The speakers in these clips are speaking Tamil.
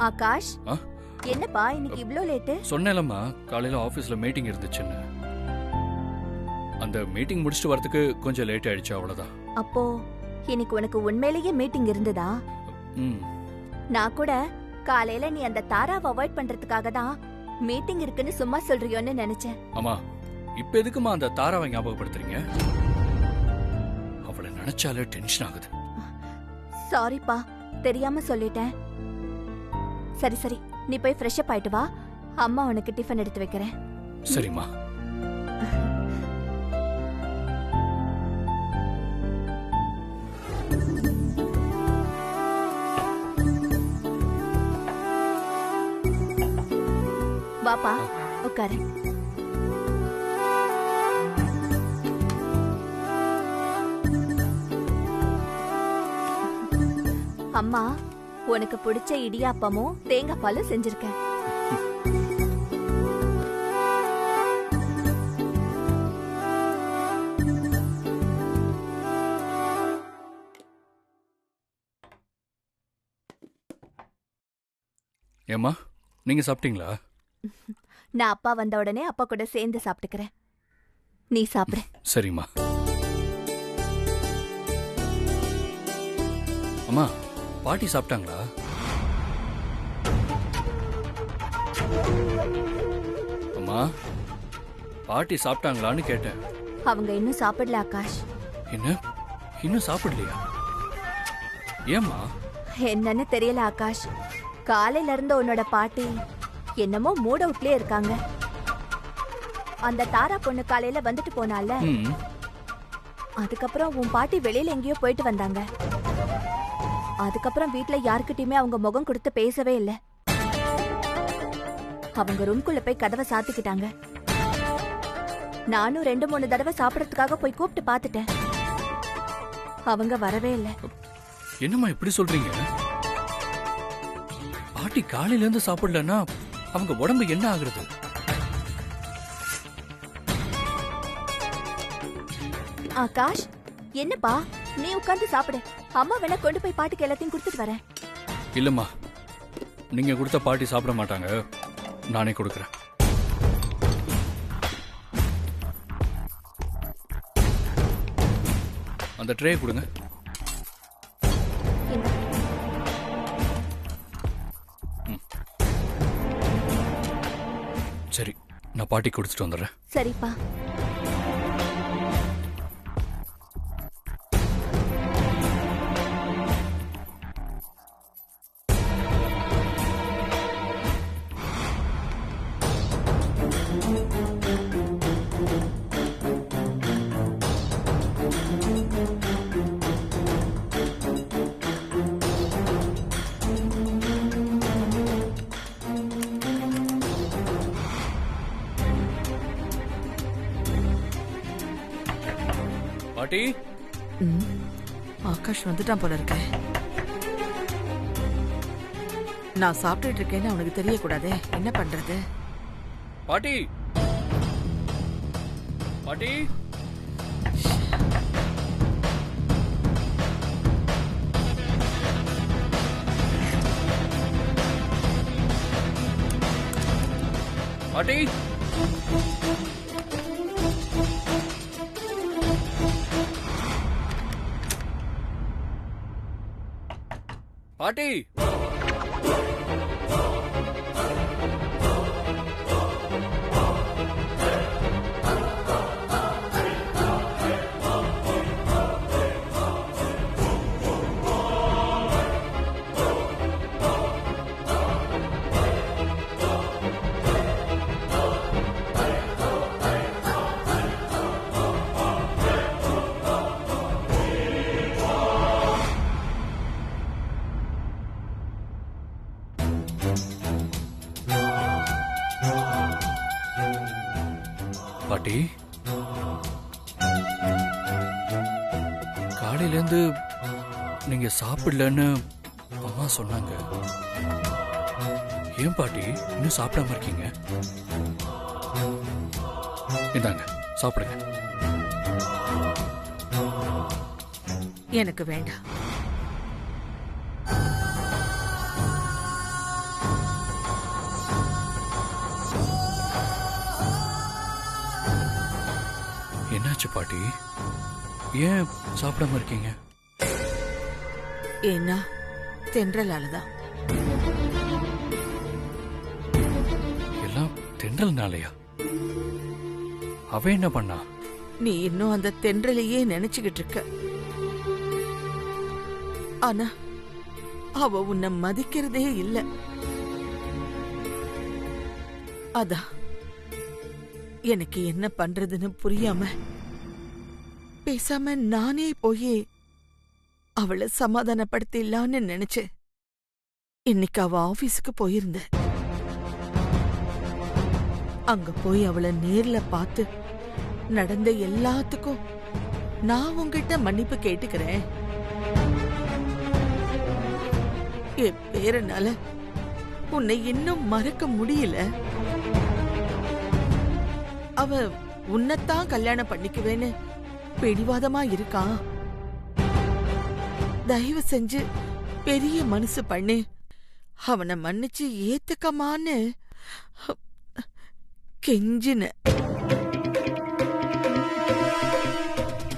ஆகாஷ், என்னப்பா இன்னைக்கு இவ்ளோ லேட்? சொன்னேலம்மா, காலையில ஆபீஸ்ல மீட்டிங் இருந்துச்சுன்னு. அந்த மீட்டிங் முடிச்சிட்டு வரதுக்கு கொஞ்சம் லேட் ஆயிடுச்சு, அவ்வளவுதான். அப்போ இன்னைக்கு உனக்கு உண்மையிலேயே மீட்டிங் இருந்ததா? நான் கூட காலையில நீ அந்த தாராவை அவாய்ட் பண்றதுக்காக தான் மீட்டிங் இருக்குன்னு சும்மா சொல்றியோன்னு நினைச்சேன். அம்மா, இப்ப எதுக்குமா அந்த தாராவை ஞாபகப்படுத்துறீங்க? அவளை நினைச்சாலே டென்ஷன் ஆகுது. சாரிப்பா, தெரியாம சொல்லிட்டேன். சரி சரி, நீ போய் ஃப்ரெஷ் அப் ஆயிட்டு வா. அம்மா உனக்கு டிஃபன் எடுத்து வைக்கிறேன். சரிம்மா. வாப்பா, உட்காரு. அம்மா உனக்கு பிடிச்ச இடியாப்பமும் தேங்காய் பாலும் செஞ்சிருக்கேன். ஏம்மா, நீங்க சாப்பிட்டீங்களா? நான் அப்பா வந்த உடனே அப்பா கூட சேர்ந்து சாப்பிட்டுக்கிறேன். நீ சாப்பிடு. சரிம்மா. அம்மா, பாட்டி சாப்பிட்டாங்களா? அம்மா, பாட்டி சாப்பிட்டாங்களான்னு கேட்டேன். அவங்க இன்னும் சாப்பிடல ஆகாஷ். என்ன, இன்னும் சாப்பிடலையா? ஏம்மா? என்னன்னு தெரியல ஆகாஷ். காலையில இருந்து உன்னோட பாட்டி என்னமோ மூட் அவுட்லயே இருக்காங்க. அந்த தாரா பொண்ணு காலையில வந்துட்டு போனால, அதுக்கப்புறம் உன் பாட்டி வெளியில எங்கேயோ போயிட்டு வந்தாங்க. அதுக்கப்புறம் வீட்ல யாருக்கிட்டயுமே அவங்க முகம் கொடுத்து பேசவே இல்ல. அவங்க ரூம்குள்ள போய் கதவை சாத்திக்கிட்டாங்க. நானும் 2-3 தடவை சாப்பிடறதுக்காக போய் கூப்பிட்டு பாத்துட்டேன். அவங்க வரவே இல்ல. என்னம்மா இப்படி சொல்றீங்க? பாட்டி காலையில இருந்து சாப்பிடலன்னா அவங்க உடம்பு என்ன ஆகுறது? ஆகாஷ், என்னப்பா நீ உட்கார்ந்து சாப்பிடு. அம்மா வேணா கொண்டு போய் பாட்டிக்கு எல்லாத்தையும் கொடுத்துட்டு வரேன். இல்லம்மா, நீங்க கொடுத்த பாட்டி சாப்பிட மாட்டாங்க, நானே கொடுக்கறேன். அந்த ட்ரே கொடுங்க. சரி, நான் பாட்டி கொடுத்துட்டு வந்துடுறேன். சரிப்பா. பாட்டி, ஆகாஷ் வந்துட்டான் போல இருக்க. நான் சாப்பிட்டுட்டு இருக்கேன்னு அவனுக்கு தெரியக்கூடாதே. என்ன பண்றது? பாட்டி, பாட்டி, பாட்டி, பாட்டி. பாட்டி, காலையிலேருந்து நீங்க சாப்பிடலன்னு அம்மா சொன்னாங்க. ஏன் பாட்டி இன்னும் சாப்பிடாம இருக்கீங்க? இந்தாங்க, சாப்பிடுங்க. எனக்கு வேண்டாம். என்னாச்சு பாட்டி? ஏன் சாப்பிடாம இருக்கீங்க? ஏன்னா தென்றலாலதான். எல்லாம் தென்றல்னாலயா? அவ என்ன பண்ணா? நீ இன்னும் அந்த தென்றலையே நினைச்சுக்கிட்டு இருக்க. ஆனா அவ உன்னை மதிக்கிறதே இல்ல. அதான் எனக்கு என்ன பண்றதுன்னு புரியாம பேசாம நானே போய் அவளை சமாதானப்படுத்திடலான்னு நினைச்சேன். இன்னைக்கு அவ ஆபீஸுக்கு போயிருந்த. அங்க போய் அவளை நேர்ல பார்த்து நடந்த எல்லாத்துக்கும் நான் உன்கிட்ட மன்னிப்பு கேட்டுக்கிறேன். என் பேரனால உன்னை இன்னும் மறக்க முடியல. அவ உன்னைத்தான் கல்யாணம் பண்ணிக்குவேன்னு பிடிவாதமா இருக்கான். தயவு செஞ்சு பெரிய மனசு பண்ணு, அவனை மன்னிச்சு ஏத்துக்கமான்னு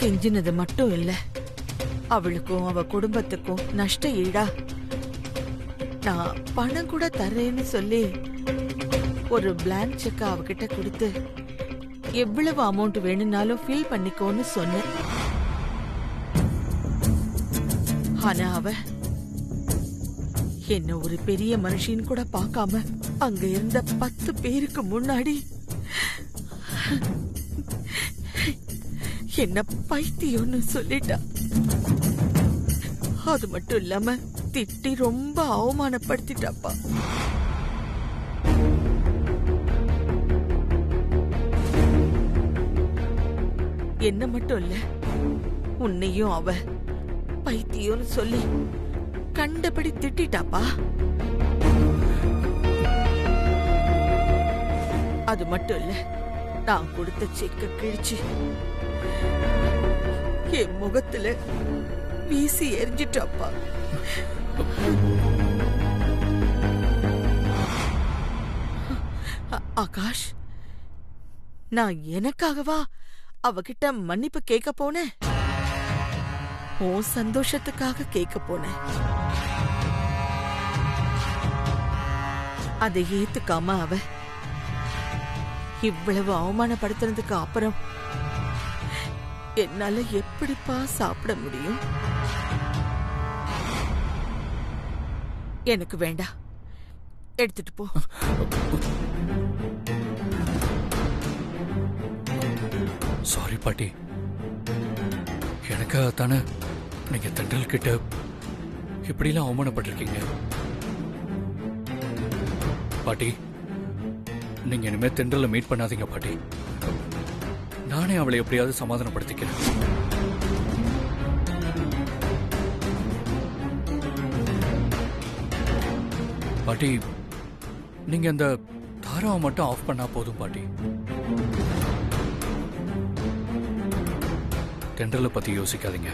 கெஞ்சினது மட்டும் இல்ல, அவளுக்கும் அவ குடும்பத்துக்கும் நஷ்ட ஈடா நான் பணம் கூட தரேன்னு சொல்லி ஒரு பிளாங்க் செக் அவகிட்ட கொடுத்து எவ்வளவு அமௌண்ட் வேணும்னாலும் ஃபில் பண்ணிக்கோன்னு சொன்னேன். ஆனா அவ என்ன ஒரு பெரிய மனுஷின்னு கூட பார்க்காம அங்க இருந்த 10 பேருக்கு முன்னாடி என்ன பைத்தியம்னு சொல்லிட்டா. அது மட்டும் இல்லாம திட்டி ரொம்ப அவமானப்படுத்திட்டாப்பா. என்ன மட்டும் இல்ல, உன்னையும் அவ பைத்தியம்னு சொல்லி கண்டபடி திட்டாப்பா. அது மட்டும் இல்ல, நான் கொடுத்த செக்க கிழிச்சு என் முகத்துல வீசி எரிஞ்சிட்டாப்பா. ஆகாஷ், நான் எனக்காகவா அவகிட்ட மன்னிப்பு கேட்க போனேன்? உன் சந்தோஷத்துக்காக கேட்க போனேன். அதை ஏத்துக்காம அவ இவ்வளவு அவமானப்படுத்துறதுக்கு அப்புறம் என்னால எப்படிப்பா சாப்பிட முடியும்? எனக்கு வேண்டாம், எடுத்துட்டு போ. சாரி பாட்டி, எனக்காக தானே நீங்க தென்றல் கிட்ட இப்படிலாம் அவமானப்பட்டிருக்கீங்க. பாட்டி, நீங்க இனிமே தென்றல மீட் பண்ணாதீங்க பாட்டி. நானே அவளை எப்படியாவது சமாதானப்படுத்திக்கிறேன். பாட்டி, நீங்க அந்த தாராவை மட்டும் ஆஃப் பண்ணா போதும் பாட்டி. தென்றலை பத்தி யோசிக்காதீங்க.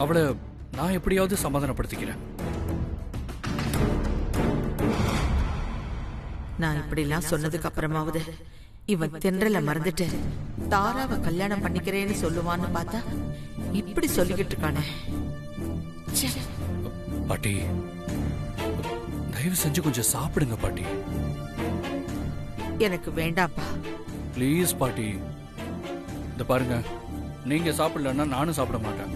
அவளை நான் எப்படியாவது சமாதானப்படுத்திக்கிறேன். நான் இப்படிலாம் சொன்னதுக்கு அப்புறமாவது இவன் தென்றல மறந்துட்டு தாராவை கல்யாணம் பண்ணிக்கிறேன்னு சொல்லுவான்னு பார்த்தா இப்படி சொல்லிக்கிட்டு இருக்கானே. பாட்டி, தயவு செஞ்சு கொஞ்சம் சாப்பிடுங்க பாட்டி. எனக்கு வேண்டாம்ப்பா. ப்ளீஸ் பாட்டி, இந்த பாருங்க, நீங்க சாப்பிடலன்னா நானும் சாப்பிட மாட்டேன்.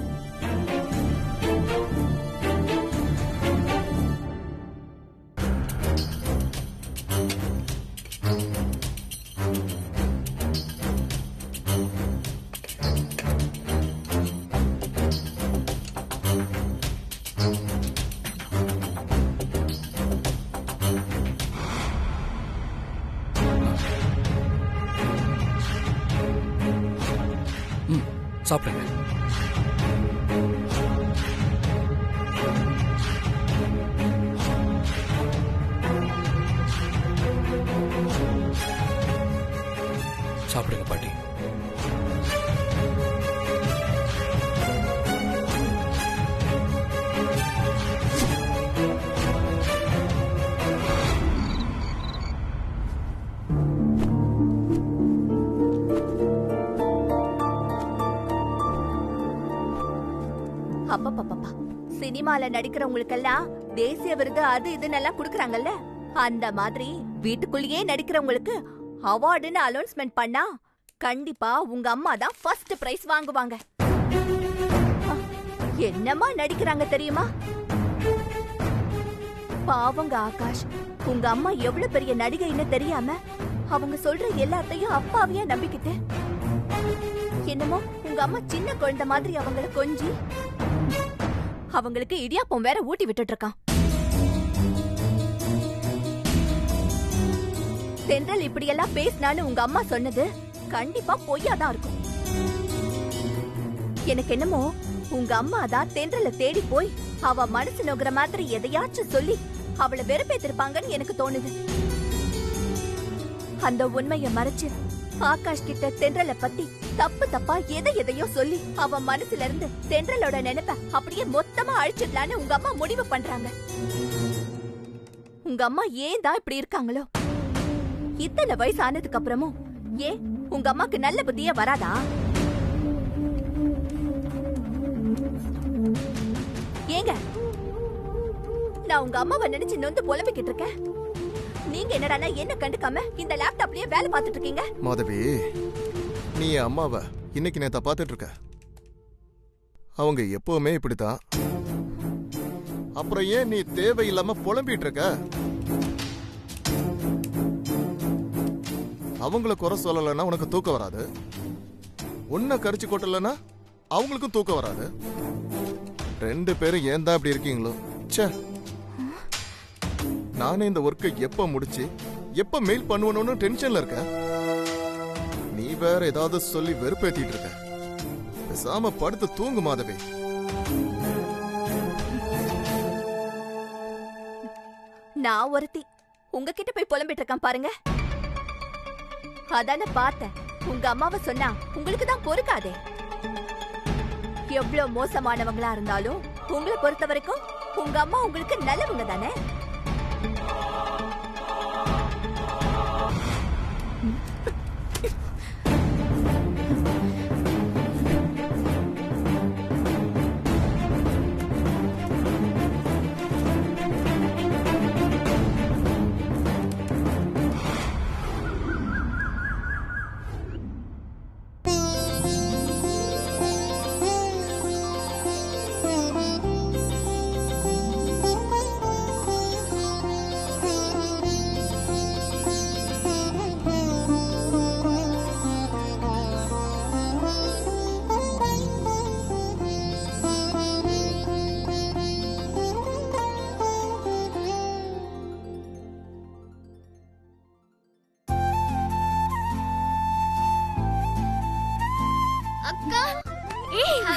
சாப்பிடுங்க. சாப்பிடுங்க பாட்டி. அப்பப்பப்பா, சினிமால நடிக்கிறவங்களுக்கெல்லாம் தேசிய விருது அது இதுன்னு எல்லாம் குடுக்கறாங்கல்ல, அந்த மாதிரி வீட்டுக்குள்ளேயே நடிக்கிறவங்களுக்கு அவார்டுன்னு அனௌன்ஸ்மெண்ட் பண்ணா கண்டிப்பா உங்க அம்மா தான் ஃபர்ஸ்ட் பிரைஸ் வாங்குவாங்க. என்னமா நடிக்கிறாங்க தெரியுமா? பாவங்க ஆகாஷ், உங்க அம்மா எவ்வளவு பெரிய நடிகைன்னு தெரியாம அவங்க சொல்ற எல்லாத்தையும் அப்பாவியா நம்பிக்கிட்டு என்னமோ உங்க அம்மா சின்ன குழந்தை மாதிரி அவங்கள கொஞ்சி அவங்களுக்கு இடியாப்பம் வேற ஊட்டி விட்டுட்டு இருக்கான். தென்றல் இப்படியெல்லாம் பேசினான்னு உங்க அம்மா சொன்னது கண்டிப்பா பொய்யாதான் இருக்கும். எனக்கு என்னமோ உங்க அம்மா தான் தென்றலை தேடி போய் அவ மனசு நோக்குற மாதிரி எதையாச்சும் சொல்லி அவளை வெறுப்பேத்திருப்பாங்கன்னு எனக்கு தோணுது. அந்த உண்மைய மறைச்சு ஆகாஷ் கிட்ட தென்றலை பத்தி தப்பு தப்பா எதையோ சொல்லி அவ மனசுல இருந்து தென்றலோட நினைப்ப அப்படியே மொத்தமா அழிச்சிடலான்னு உங்க அம்மா முடிவு பண்றாங்க. உங்க அம்மா ஏன் தான் இப்படி இருக்காங்களோ? இத்தனை வயசு ஆனதுக்கு அப்புறமும் ஏன் உங்க அம்மாக்கு நல்ல புத்தியே வராதா? ஏங்க, நான் உங்க அம்மாவை நினைச்சு நொந்து புலம்பிக்கிட்டு இருக்கேன். நீங்க என்னடா என்ன கண்டுக்காம இந்த லேப்டாப்லயே வேலை பார்த்துட்டு இருக்கீங்க? மாதவி, நீ என் அம்மாவை இன்னைக்கு நேத்தா பார்த்துட்டு இருக்க. அவங்க எப்பவுமே இப்படித்தான். அப்புறம் ஏன் நீ தேவையில்லாம புலம்பிட்டு இருக்க? அவங்கள குறை சொல்லலைன்னா உனக்கு தூக்கம் வராது. உன்னை கரிச்சு கொட்டலன்னா அவங்களுக்கும் தூக்கம் வராது. ரெண்டு பேரும் ஏன் தான் இப்படி இருக்கீங்களோ? ச்சே, நானே இந்த ஒர்க்கை எப்ப முடிச்சு எப்ப மெயில் பண்ணுவணும்னு டென்ஷன்ல இருக்க. நீ வேற ஏதாவது சொல்லி வெறுப்பேத்திட்டு இருக்க. பேசாம படுத்து தூங்கு மாதவி. நான் ஒருத்தி உங்ககிட்ட போய் புலம்பிட்டு இருக்கான் பாருங்க. அதான பார்த்தேன். உங்க அம்மாவை சொன்னா உங்களுக்கு தான் பொறுக்காதே. எவ்வளவு மோசமானவங்களா இருந்தாலும் உங்களை பொறுத்த வரைக்கும் உங்க அம்மா உங்களுக்கு நல்லவங்க தானே.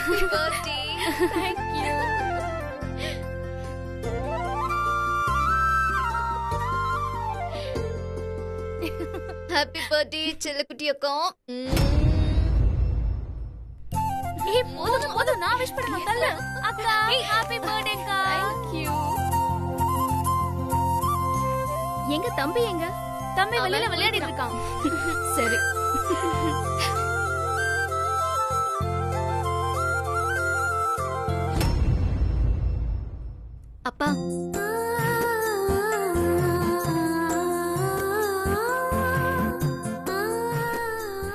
Happy birthday. Thank you. Happy birthday செல்லக்குட்டி அக்கா. ஏய் போதும் நான் விஷ் பண்ணணும் தள்ள. அக்கா happy birthday அக்கா. Thank you. எங்க தம்பி எங்க? தம்பி வெளியில விளையாடிட்டு இருக்கான். சரி. அப்பா,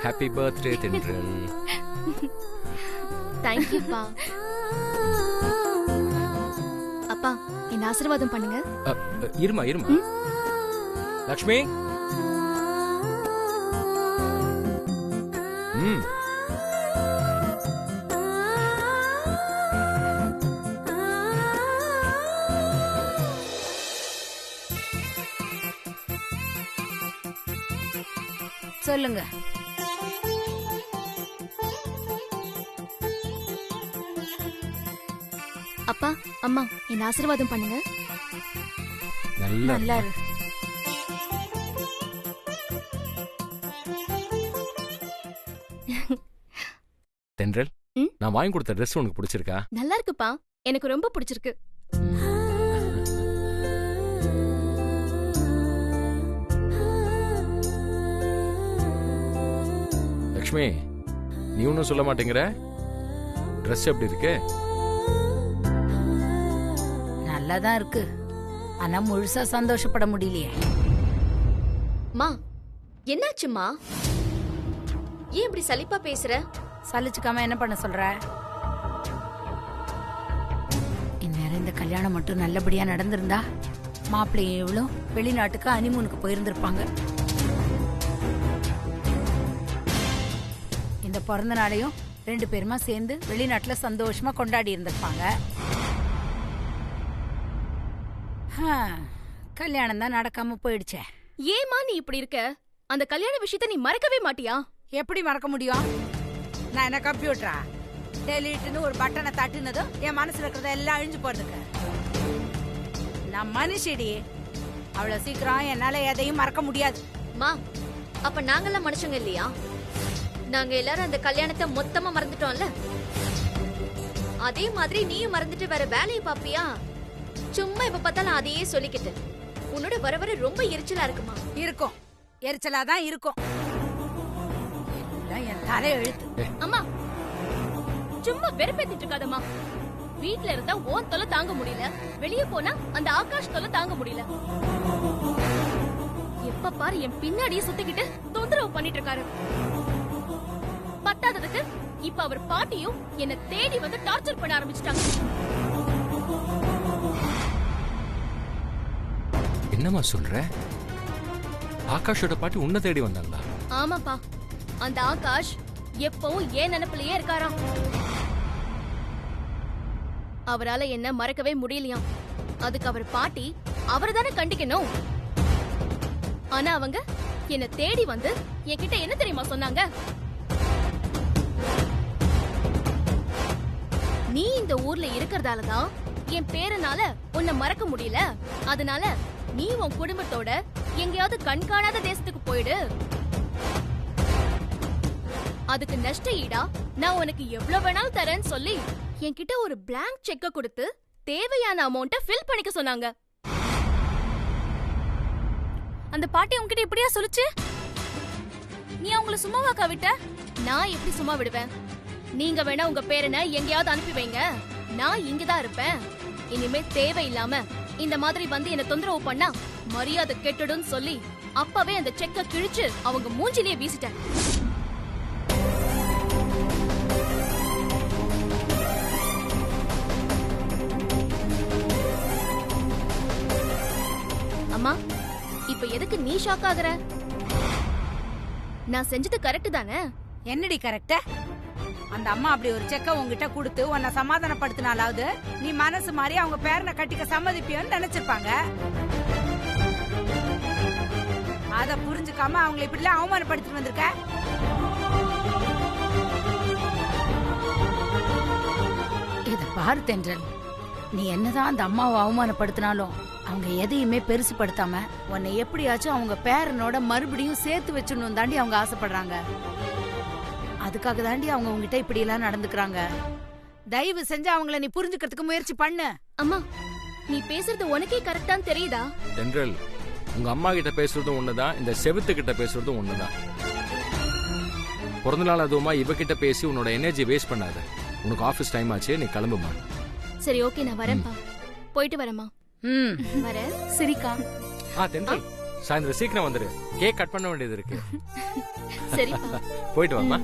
ஹாப்பி பர்த்டே தென்றல். தேங்க் யூ பா. அப்பா, என்ன ஆசீர்வாதம் பண்ணுங்க. இருமா லக்ஷ்மி. சொல்லுங்க. அப்பா, அம்மா, என்ன ஆசீர்வாதம் பண்ணுங்க. நல்லா இரு. தென்றல், நான் வாங்கி கொடுத்த ட்ரெஸ் உனக்கு பிடிச்சிருக்கா? நல்லா இருக்குப்பா, எனக்கு ரொம்ப பிடிச்சிருக்கு. லக்ஷ்மி, நீ ஒன்னும் சொல்ல மாட்டேங்கிற? ட்ரெஸ் எப்படி இருக்கு? நல்லாதான் இருக்கு. ஆனா முழுசா சந்தோஷப்பட முடியலையே. மா என்னாச்சுமா? ஏன் இப்படி சலிப்பா பேசுற? சலிச்சுக்காம என்ன பண்ண சொல்ற? இந்நேரம் இந்த கல்யாணம் மட்டும் நல்லபடியா நடந்திருந்தா மாப்பிள்ளையும் இவளும் வெளிநாட்டுக்கு ஹனிமூனுக்கு போயிருந்திருப்பாங்க. இந்த பிறந்த நாளையும் 2 பேருமா சேர்ந்து வெளிநாட்டுல சந்தோஷமா கொண்டாடி இருந்திருப்பாங்க. கல்யாணம் தான் நடக்காம போயிடுச்சே. ஏமா நீ இப்படி இருக்க? அந்த கல்யாண விஷயத்த நீ மறக்கவே மாட்டியா? எப்படி மறக்க முடியும்? நான் என்ன கம்ப்யூட்டரா? டெலிட்னு ஒரு பட்டனை தட்டுனதும் என் மனசுல இருக்கிறத எல்லாம் அழிஞ்சு போறதுக்கு. நான் மனுஷடி. அவ்வளவு சீக்கிரம் என்னால எதையும் மறக்க முடியாது. மா அப்ப நாங்கெல்லாம் மனுஷங்க இல்லையா? நாங்க எல்லாரும் அந்த கல்யாணத்தை மொத்தமா மறந்துட்டோம்ல. அதே மாதிரி நீயும் மறந்துட்டு வேற வேலையை பாப்பியா? சும்மா இப்ப பார்த்தாலும் அதையே சொல்லிக்கிட்டு உன்னோட வர வர ரொம்ப எரிச்சலா இருக்குமா? இருக்கும், எரிச்சலா தான் இருக்கும். எல்லாம் என் தலை எழுத்து. அம்மா சும்மா வெறுப்பேத்திட்டு இருக்காதம்மா. வீட்ல இருந்தா ஓன் தொலை தாங்க முடியல, வெளியே போனா அந்த ஆகாஷ் தொலை தாங்க முடியல. எப்ப பாரு என் பின்னாடியே சுத்திக்கிட்டு தொந்தரவு பண்ணிட்டு இருக்காரு. பத்தாததுக்கு இப்ப அவர் பாட்டியும் என்ன தேடி வந்து டார்ச்சர் பண்ண ஆரம்பிச்சிட்டாங்க. என்னம்மா சொல்ற? ஆகாஷோட பாட்டி உன்னை தேடி வந்தாங்களா? ஆமாப்பா, அந்த ஆகாஷ் எப்பவும் ஏன் நினைப்பிலேயே இருக்காராம். அவரால என்ன மறக்கவே முடியலையாம். அதுக்கு அவர் பாட்டி அவரை தானே கண்டிக்கணும். ஆனா அவங்க என்ன தேடி வந்து என்கிட்ட என்ன தெரியுமா சொன்னாங்க? நீ இந்த ஊர்ல இருக்கறதாலதான் என் பேரனால உன்னை மறக்க முடியல. அதனால நீ உன் குடும்பத்தோட எங்கேயாவது கண்காணாத தேசத்துக்கு போயிடு. அதுக்கு நஷ்ட ஈடா நான் உனக்கு எவ்வளவு வேணாலும் தரேன்னு சொல்லி என்கிட்ட ஒரு பிளாங்க் செக்க கொடுத்து தேவையான அமௌண்ட்டை ஃபில் பண்ணிக்க சொன்னாங்க. அந்த பாட்டி உன்கிட்ட இப்படியா சொல்லுச்சு? நீ அவங்கள சும்மாவாக்கா விட்ட? நான் எப்படி சும்மா விடுவேன்? நீங்க வேணா உங்க பேரனை எங்கேயாவது அனுப்பி வைங்க, நான் இங்கதான் இருப்பேன். இனிமே தேவையில்லாம இந்த மாதிரி வந்து என்ன தொந்தரவு பண்ணா மரியாதை கெட்டுடும் சொல்லி அப்பவே அந்த செக்க கிழிச்சு அவங்க மூஞ்சிலேயே வீசிட்டேன். அம்மா இப்ப எதுக்கு நீ ஷாக் ஆகுற? நான் செஞ்சது கரெக்ட் தானே? என்னடி கரெக்ட்? அந்த அம்மா அப்படி ஒரு செக்க உங்ககிட்ட கொடுத்து உன்னை சமாதானப்படுத்தினாலாவது நீ மனசு மாதிரி அவங்க பேரனை கட்டிக்க சம்மதிப்பியோன்னு நினைச்சிருப்பாங்க. அத புரிஞ்சுக்காம அவங்களை இப்படிலாம் அவமானப்படுத்திட்டு வந்திருக்க. இத பாரு தென்றல், நீ என்னதான் அந்த அம்மாவை அவமானப்படுத்தினாலும் அவங்க எதையுமே பெருசுப்படுத்தாம உன்னை எப்படியாச்சும் அவங்க பேரனோட மறுபடியும் சேர்த்து வச்சுடணும் தாண்டி அவங்க ஆசைப்படுறாங்க. அதுக்காக தாண்டி அவங்க உங்ககிட்ட இப்படி எல்லாம் நடந்துக்கிறாங்க. தயவு செஞ்சு அவங்கள நீ புரிஞ்சுக்கிறதுக்கு முயற்சி பண்ணு. அம்மா நீ பேசுறது உனக்கே கரெக்டான்னு தெரியுதா? தென்றல், உங்க அம்மா கிட்ட பேசுறதும் ஒண்ணுதான், இந்த செவுத்து கிட்ட பேசுறதும் ஒண்ணுதான். பிறந்த நாள் அதுவுமா இவகிட்ட பேசி உன்னோட எனர்ஜி வேஸ்ட் பண்ணாத. உனக்கு ஆபீஸ் டைம் ஆச்சு, நீ கிளம்புமா. சரி ஓகே, நான் வரேன்ப்பா. போயிட்டு வரேம்மா. வரேன். சரிக்கா. தென்றல், சாயந்தரம் சீக்கிரம் வந்துரு. கேக் கட் பண்ண வேண்டியது இருக்கு. சரிப்பா. போயிட்டு வாமா.